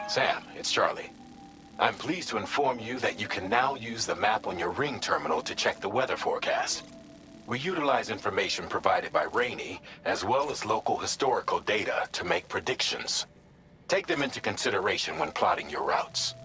Sam, it's Charlie. I'm pleased to inform you that you can now use the map on your Ring terminal to check the weather forecast. We utilize information provided by Rainey, as well as local historical data, to make predictions. Take them into consideration when plotting your routes.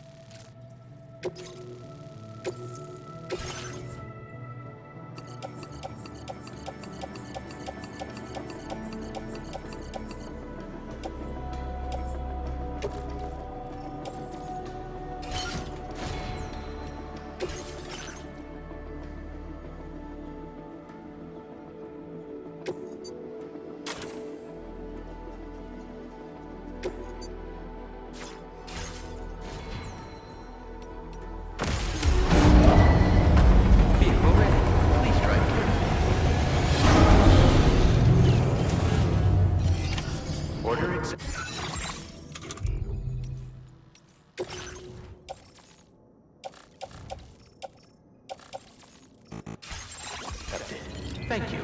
Thank you.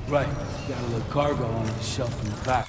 Right, got a little cargo on the shelf in the back.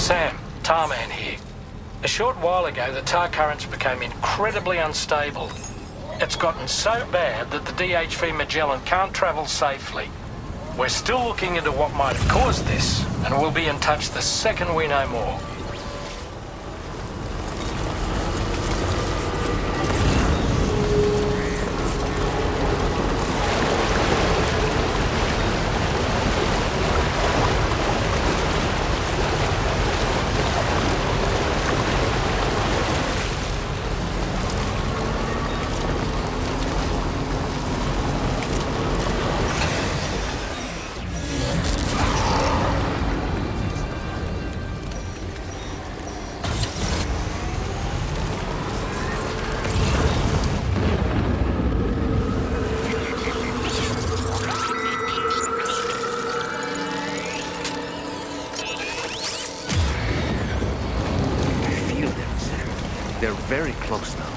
Sam, Tarman here. A short while ago, the tar currents became incredibly unstable. It's gotten so bad that the DHV Magellan can't travel safely. We're still looking into what might have caused this, and we'll be in touch the second we know more. They're very close now.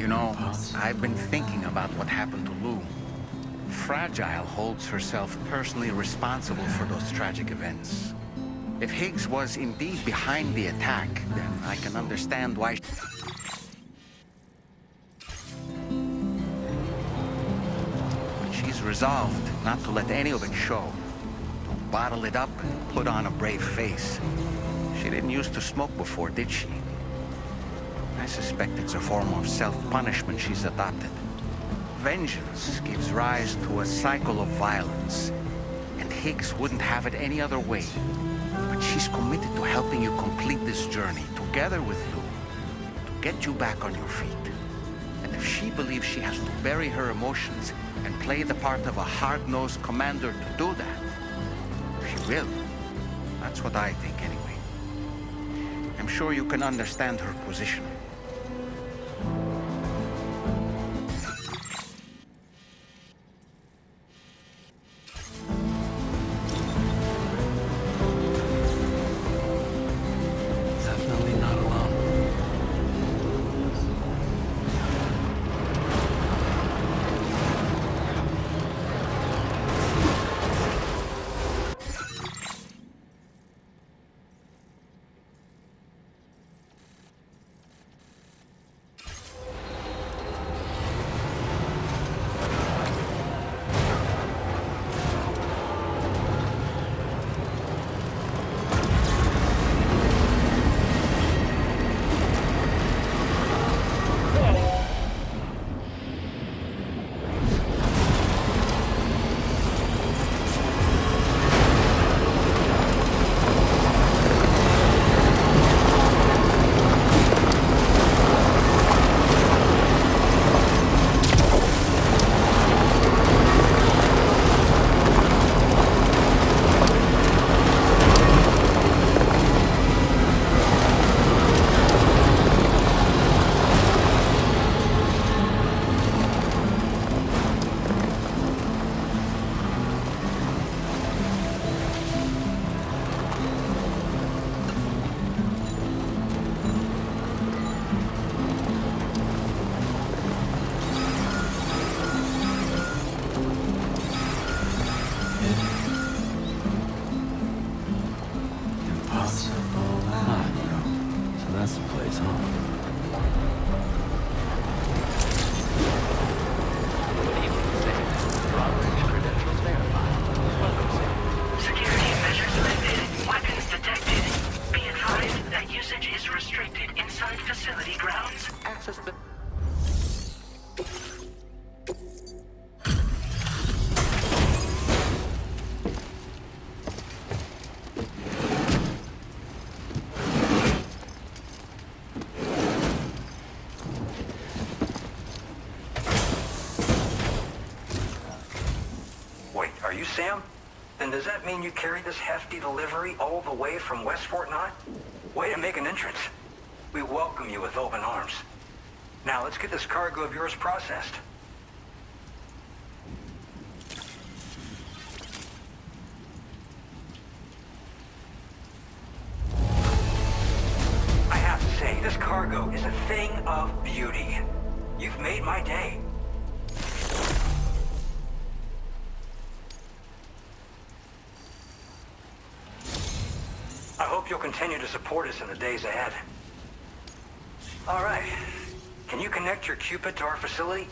You know, I've been thinking about what happened to Lou. Fragile holds herself personally responsible for those tragic events. If Higgs was indeed behind the attack, then I can understand why... But she's resolved not to let any of it show. To bottle it up and put on a brave face. She didn't used to smoke before, did she? I suspect it's a form of self-punishment she's adopted. Vengeance gives rise to a cycle of violence, and Higgs wouldn't have it any other way. But she's committed to helping you complete this journey, together with Lou, to get you back on your feet. And if she believes she has to bury her emotions and play the part of a hard-nosed commander to do that, she will. That's what I think, anyway. I'm sure you can understand her position. Sam? Then does that mean you carried this hefty delivery all the way from West Fort Knott? Way to make an entrance. We welcome you with open arms. Now let's get this cargo of yours processed. I have to say, this cargo is a thing of beauty. You've made my day. I hope you'll continue to support us in the days ahead. All right. Can you connect your Cupid to our facility?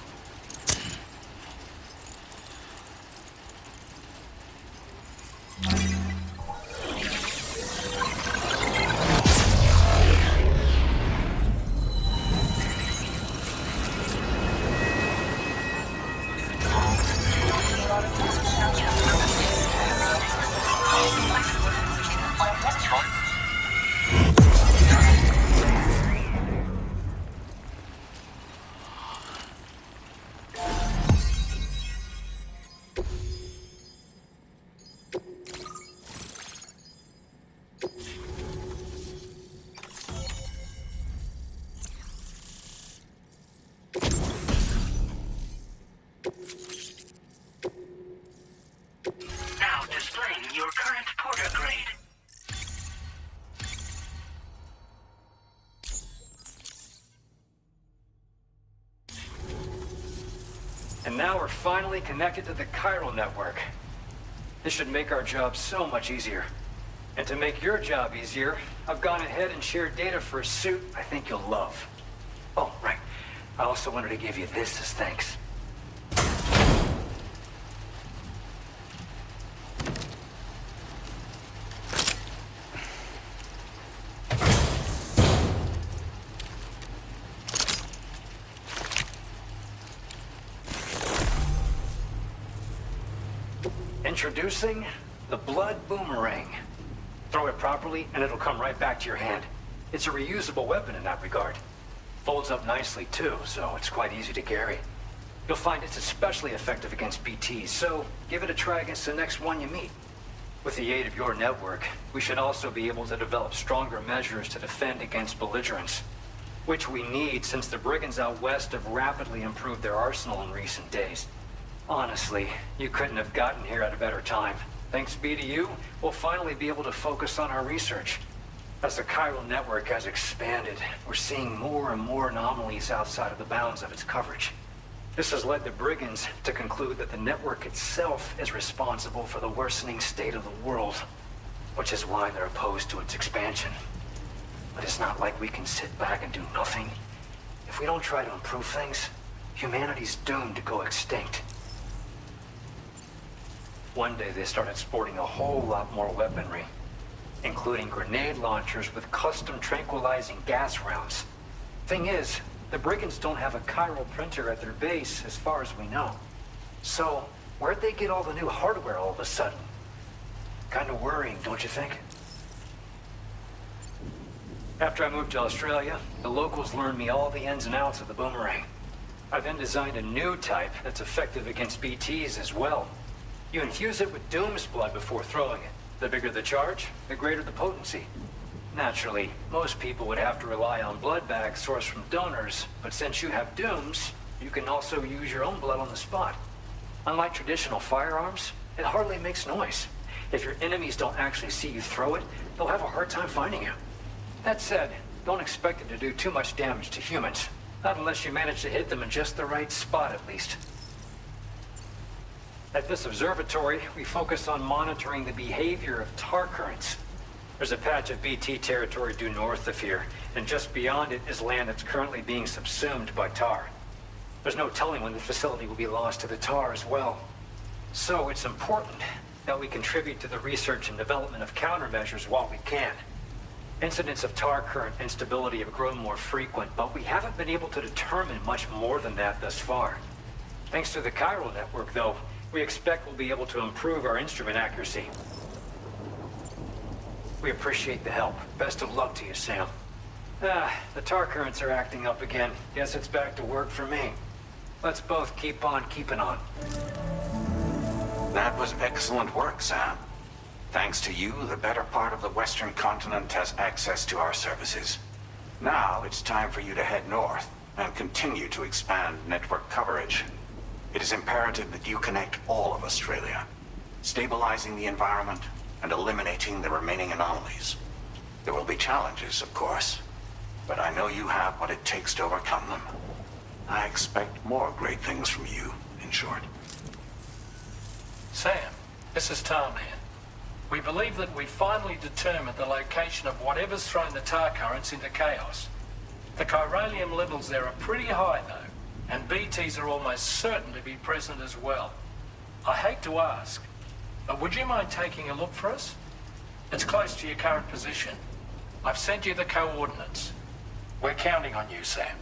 And now we're finally connected to the chiral network. This should make our job so much easier. And to make your job easier, I've gone ahead and shared data for a suit I think you'll love. Oh, right. I also wanted to give you this as thanks. Introducing the Blood Boomerang. Throw it properly and it'll come right back to your hand. It's a reusable weapon in that regard. Folds up nicely too, so it's quite easy to carry. You'll find it's especially effective against BTs, so give it a try against the next one you meet. With the aid of your network, we should also be able to develop stronger measures to defend against belligerents, which we need since the brigands out west have rapidly improved their arsenal in recent days. Honestly, you couldn't have gotten here at a better time. Thanks be to you, we'll finally be able to focus on our research. As the chiral network has expanded, we're seeing more and more anomalies outside of the bounds of its coverage. This has led the brigands to conclude that the network itself is responsible for the worsening state of the world, which is why they're opposed to its expansion. But it's not like we can sit back and do nothing. If we don't try to improve things, humanity's doomed to go extinct. One day they started sporting a whole lot more weaponry, including grenade launchers with custom tranquilizing gas rounds. Thing is, the brigands don't have a chiral printer at their base as far as we know. So, where'd they get all the new hardware all of a sudden? Kind of worrying, don't you think? After I moved to Australia, the locals learned me all the ins and outs of the boomerang. I then designed a new type that's effective against BTs as well. You infuse it with Doom's blood before throwing it. The bigger the charge, the greater the potency. Naturally, most people would have to rely on blood bags sourced from donors, but since you have Doom's, you can also use your own blood on the spot. Unlike traditional firearms, it hardly makes noise. If your enemies don't actually see you throw it, they'll have a hard time finding you. That said, don't expect it to do too much damage to humans. Not unless you manage to hit them in just the right spot, at least. At this observatory, we focus on monitoring the behavior of tar currents. There's a patch of BT territory due north of here, and just beyond it is land that's currently being subsumed by tar. There's no telling when the facility will be lost to the tar as well. So it's important that we contribute to the research and development of countermeasures while we can. Incidents of tar current instability have grown more frequent, but we haven't been able to determine much more than that thus far. Thanks to the chiral network, though, we expect we'll be able to improve our instrument accuracy. We appreciate the help. Best of luck to you, Sam. The tar currents are acting up again. Guess it's back to work for me. Let's both keep on keeping on. That was excellent work, Sam. Thanks to you, the better part of the Western continent has access to our services. Now it's time for you to head north and continue to expand network coverage. It is imperative that you connect all of Australia, stabilizing the environment and eliminating the remaining anomalies. There will be challenges, of course, but I know you have what it takes to overcome them. I expect more great things from you, in short. Sam, this is Tom here. We believe that we finally determined the location of whatever's thrown the tar currents into chaos. The chiralium levels there are pretty high, though, and BTs are almost certain to be present as well. I hate to ask, but would you mind taking a look for us? It's close to your current position. I've sent you the coordinates. We're counting on you, Sam.